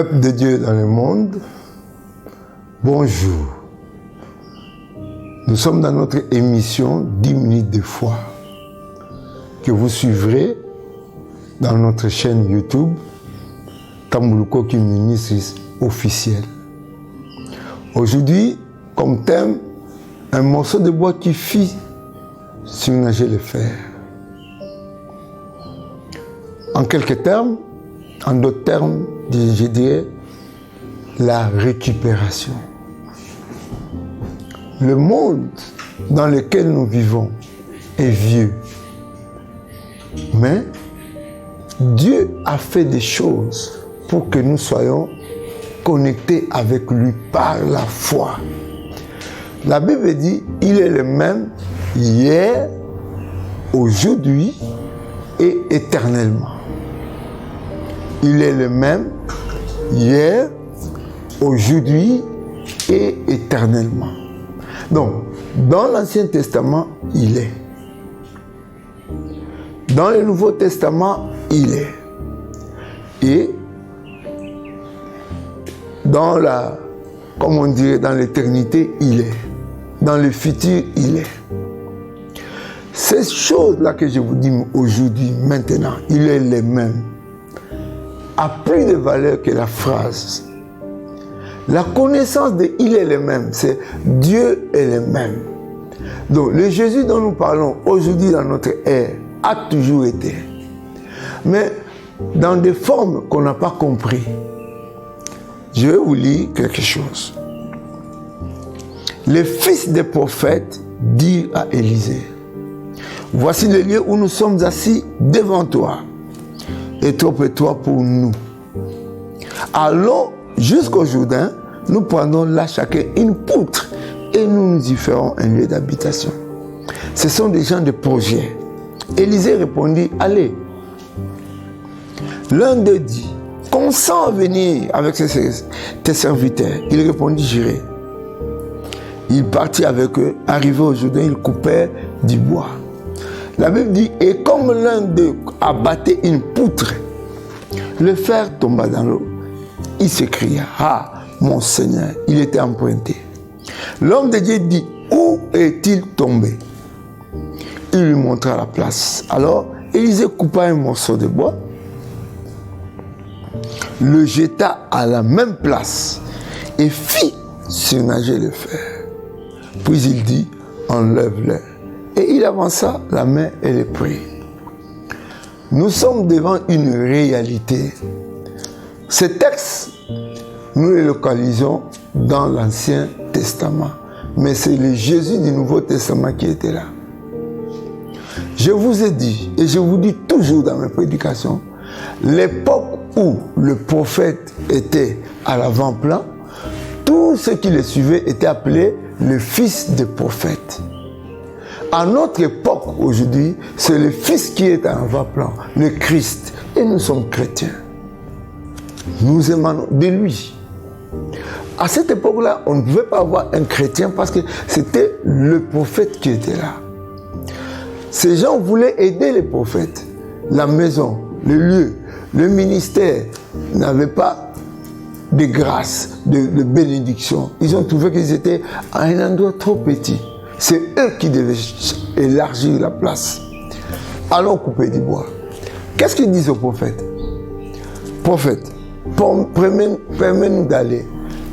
Peuple de Dieu dans le monde, bonjour. Nous sommes dans notre émission 10 minutes de foi que vous suivrez dans notre chaîne YouTube Tambuluko Ministries officiel. Aujourd'hui, comme thème, un morceau de bois qui fit surnager le fer. En quelques termes, en d'autres termes, je dirais la récupération. Le monde dans lequel nous vivons est vieux. Mais Dieu a fait des choses pour que nous soyons connectés avec lui par la foi. La Bible dit, il est le même hier, aujourd'hui et éternellement. Il est le même hier, aujourd'hui et éternellement. Donc, dans l'Ancien Testament, il est. Dans le Nouveau Testament, il est. Et dans la, comme on dirait, dans l'éternité, il est. Dans le futur, il est. Ces choses-là que je vous dis aujourd'hui, maintenant, il est le même, a plus de valeur que la phrase. La connaissance de il est le même, c'est Dieu est le même. Donc le Jésus dont nous parlons aujourd'hui dans notre ère a toujours été. Mais dans des formes qu'on n'a pas compris. Je vais vous lire quelque chose. Les fils des prophètes dirent à Élisée, voici le lieu où nous sommes assis devant toi, et trop étroit pour nous. Allons jusqu'au Jourdain, nous prenons là chacun une poutre et nous nous y ferons un lieu d'habitation. Ce sont des gens de projet. Élisée répondit, allez. L'un d'eux dit, consens à venir avec tes serviteurs. Il répondit, j'irai. Il partit avec eux. Arrivé au Jourdain, il coupait du bois. La Bible dit, et comme l'un d'eux abattait une poutre, le fer tomba dans l'eau. Il s'écria, ah, mon Seigneur, il était emprunté. L'homme de Dieu dit, où est-il tombé? Il lui montra la place. Alors, Élisée coupa un morceau de bois, le jeta à la même place et fit surnager le fer. Puis il dit, enlève-le. Et il avança la main et le prit. Nous sommes devant une réalité. Ce texte, nous le localisons dans l'Ancien Testament. Mais c'est le Jésus du Nouveau Testament qui était là. Je vous ai dit, et je vous dis toujours dans mes prédications, l'époque où le prophète était à l'avant-plan, tous ceux qui le suivaient étaient appelés le fils des prophètes. À notre époque aujourd'hui, c'est le Fils qui est à l'avant-plan, le Christ. Et nous sommes chrétiens. Nous émanons de lui. À cette époque-là, on ne pouvait pas avoir un chrétien parce que c'était le prophète qui était là. Ces gens voulaient aider les prophètes. La maison, le lieu, le ministère n'avaient pas de grâce, de bénédiction. Ils ont trouvé qu'ils étaient à un endroit trop petit. C'est eux qui devaient élargir la place. Allons couper du bois. Qu'est-ce qu'ils disent aux prophètes? Prophète, permets-nous d'aller.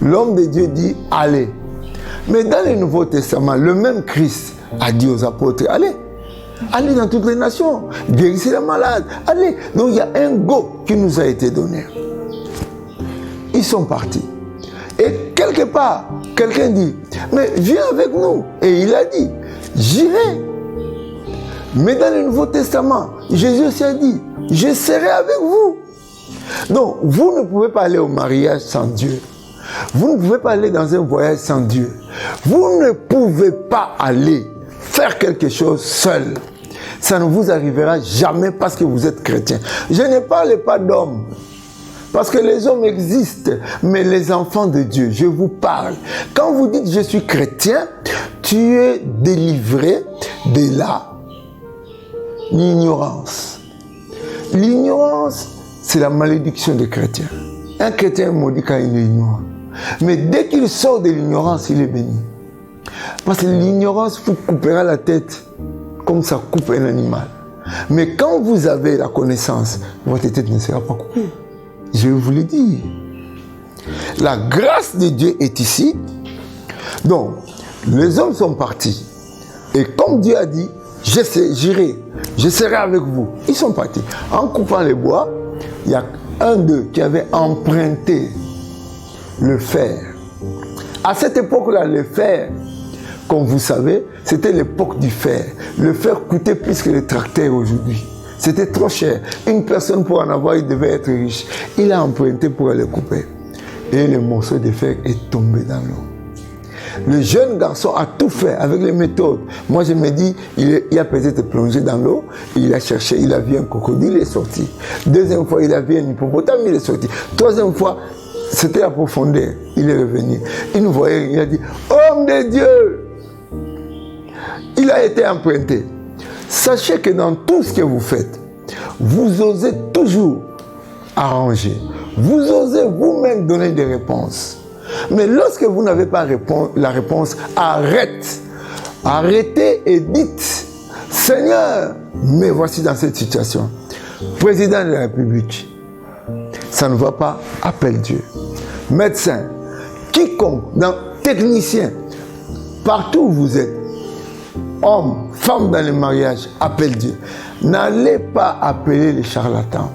L'homme de Dieu dit, allez. Mais dans le Nouveau Testament, le même Christ a dit aux apôtres, allez. Allez dans toutes les nations. Guérissez les malades. Allez. Donc il y a un go qui nous a été donné. Ils sont partis. Et quelque part, quelqu'un dit, mais viens avec nous. Et il a dit, j'irai. Mais dans le Nouveau Testament, Jésus aussi a dit, je serai avec vous. Donc, vous ne pouvez pas aller au mariage sans Dieu. Vous ne pouvez pas aller dans un voyage sans Dieu. Vous ne pouvez pas aller faire quelque chose seul. Ça ne vous arrivera jamais parce que vous êtes chrétien. Je ne parle pas d'hommes. Parce que les hommes existent, mais les enfants de Dieu, je vous parle. Quand vous dites « je suis chrétien », tu es délivré de l'ignorance. L'ignorance, c'est la malédiction des chrétiens. Un chrétien est maudit quand il est ignorant. Mais dès qu'il sort de l'ignorance, il est béni. Parce que l'ignorance vous coupera la tête comme ça coupe un animal. Mais quand vous avez la connaissance, votre tête ne sera pas coupée. Je vous le dis. La grâce de Dieu est ici. Donc, les hommes sont partis. Et comme Dieu a dit, j'irai, je serai avec vous. Ils sont partis. En coupant les bois, il y a un d'eux qui avait emprunté le fer. À cette époque-là, le fer, comme vous savez, c'était l'époque du fer. Le fer coûtait plus que les tracteurs aujourd'hui. C'était trop cher. Une personne pour en avoir, il devait être riche. Il a emprunté pour aller couper. Et le morceau de fer est tombé dans l'eau. Le jeune garçon a tout fait avec les méthodes. Moi, je me dis, il a peut-être plongé dans l'eau, il a cherché, il a vu un crocodile, il est sorti. Deuxième fois, il a vu un hippopotame, il est sorti. Troisième fois, c'était la profondeur, il est revenu. Il nous voyait, il a dit, homme de Dieu, il a été emprunté. Sachez que dans tout ce que vous faites, vous osez toujours arranger. Vous osez vous-même donner des réponses. Mais lorsque vous n'avez pas la réponse, arrêtez et dites, Seigneur, me voici dans cette situation. Président de la République, ça ne va pas, appelle Dieu. Médecin, quiconque, technicien, partout où vous êtes, homme, femme dans le mariage, appelle Dieu. N'allez pas appeler les charlatans.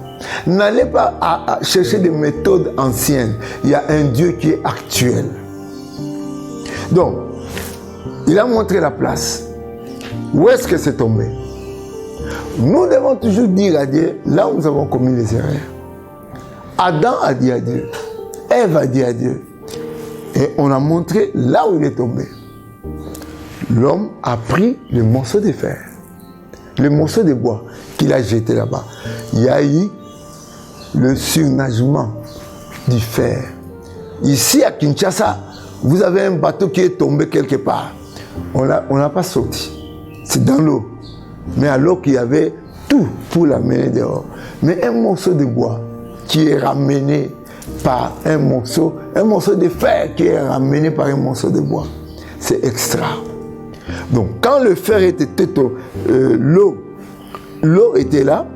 N'allez pas chercher des méthodes anciennes. Il y a un Dieu qui est actuel. Donc, il a montré la place. Où est-ce que c'est tombé? Nous devons toujours dire à Dieu, là où nous avons commis les erreurs. Adam a dit à Dieu. Ève a dit à Dieu. Et on a montré là où il est tombé. L'homme a pris le morceau de fer, le morceau de bois qu'il a jeté là-bas. Il y a eu le surnagement du fer. Ici à Kinshasa, vous avez un bateau qui est tombé quelque part. On n'a pas sorti. C'est dans l'eau. Mais alors qu'il y avait tout pour l'amener dehors. Mais un morceau de bois qui est ramené par un morceau de fer qui est ramené par un morceau de bois. C'est extra. Donc quand le fer était l'eau était là,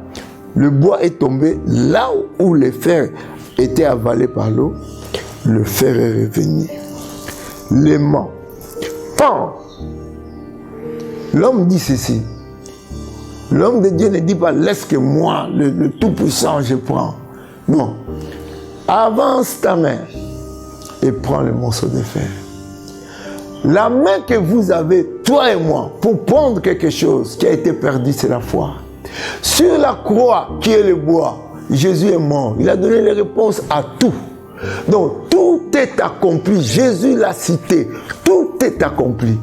le bois est tombé là où le fer était avalé par l'eau, le fer est revenu. L'aimant. Pan. L'homme dit ceci. L'homme de Dieu ne dit pas laisse que moi, le Tout-Puissant, je prends. Non. Avance ta main et prends le morceau de fer. La main que vous avez, toi et moi, pour prendre quelque chose qui a été perdu, c'est la foi. Sur la croix qui est le bois, Jésus est mort. Il a donné les réponses à tout. Donc, tout est accompli. Jésus l'a cité. Tout est accompli.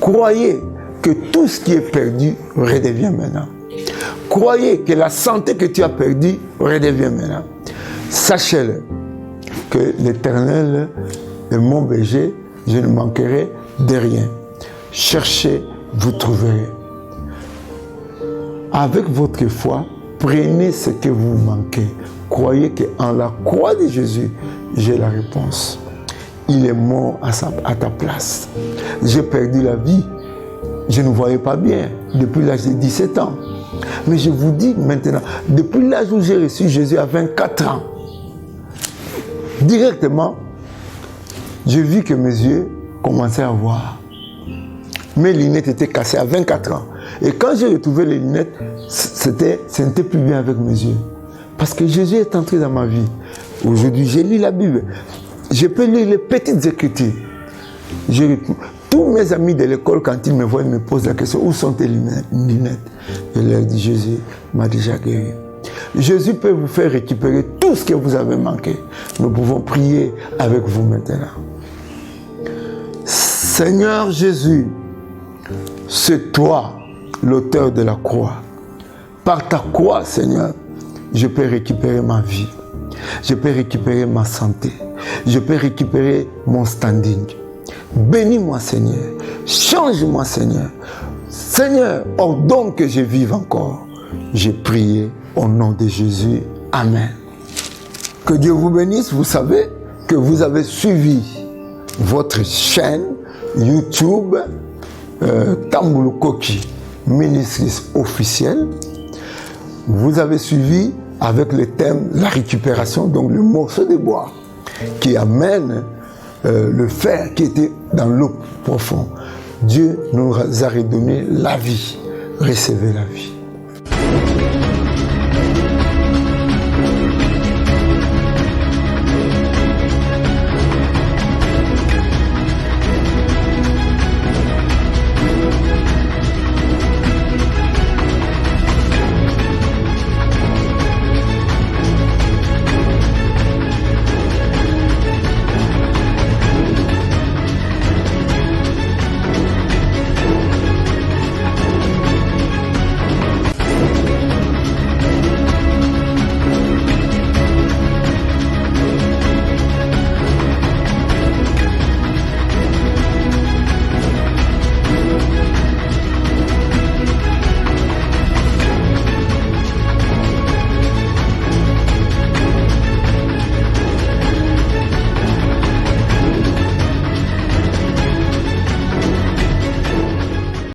Croyez que tout ce qui est perdu redevient maintenant. Croyez que la santé que tu as perdue redevient maintenant. Sachez-le que l'Éternel est mon berger, je ne manquerai de rien. Cherchez, vous trouverez. Avec votre foi, prenez ce que vous manquez. Croyez qu'en la croix de Jésus, j'ai la réponse. Il est mort à ta place. J'ai perdu la vie. Je ne voyais pas bien depuis l'âge de 17 ans. Mais je vous dis maintenant, depuis l'âge où j'ai reçu Jésus à 24 ans, directement, j'ai vu que mes yeux commençaient à voir. Mes lunettes étaient cassées à 24 ans. Et quand j'ai retrouvé les lunettes, ce n'était plus bien avec mes yeux. Parce que Jésus est entré dans ma vie. Aujourd'hui, j'ai lu la Bible. Je peux lire les petites écritures. Tous mes amis de l'école, quand ils me voient, ils me posent la question, où sont tes lunettes? Je leur dis, Jésus m'a déjà guéri. Jésus peut vous faire récupérer tout ce que vous avez manqué. Nous pouvons prier avec vous maintenant. Seigneur Jésus, c'est toi l'auteur de la croix. Par ta croix, Seigneur, je peux récupérer ma vie. Je peux récupérer ma santé. Je peux récupérer mon standing. Bénis-moi, Seigneur. Change-moi, Seigneur. Seigneur, ordonne que je vive encore. J'ai prié au nom de Jésus. Amen. Que Dieu vous bénisse. Vous savez que vous avez suivi votre chaîne YouTube Tambulu Koki Ministries officiel. Vous avez suivi avec le thème la récupération, donc le morceau de bois qui amène le fer qui était dans l'eau profonde. Dieu nous a redonné la vie. Recevez la vie.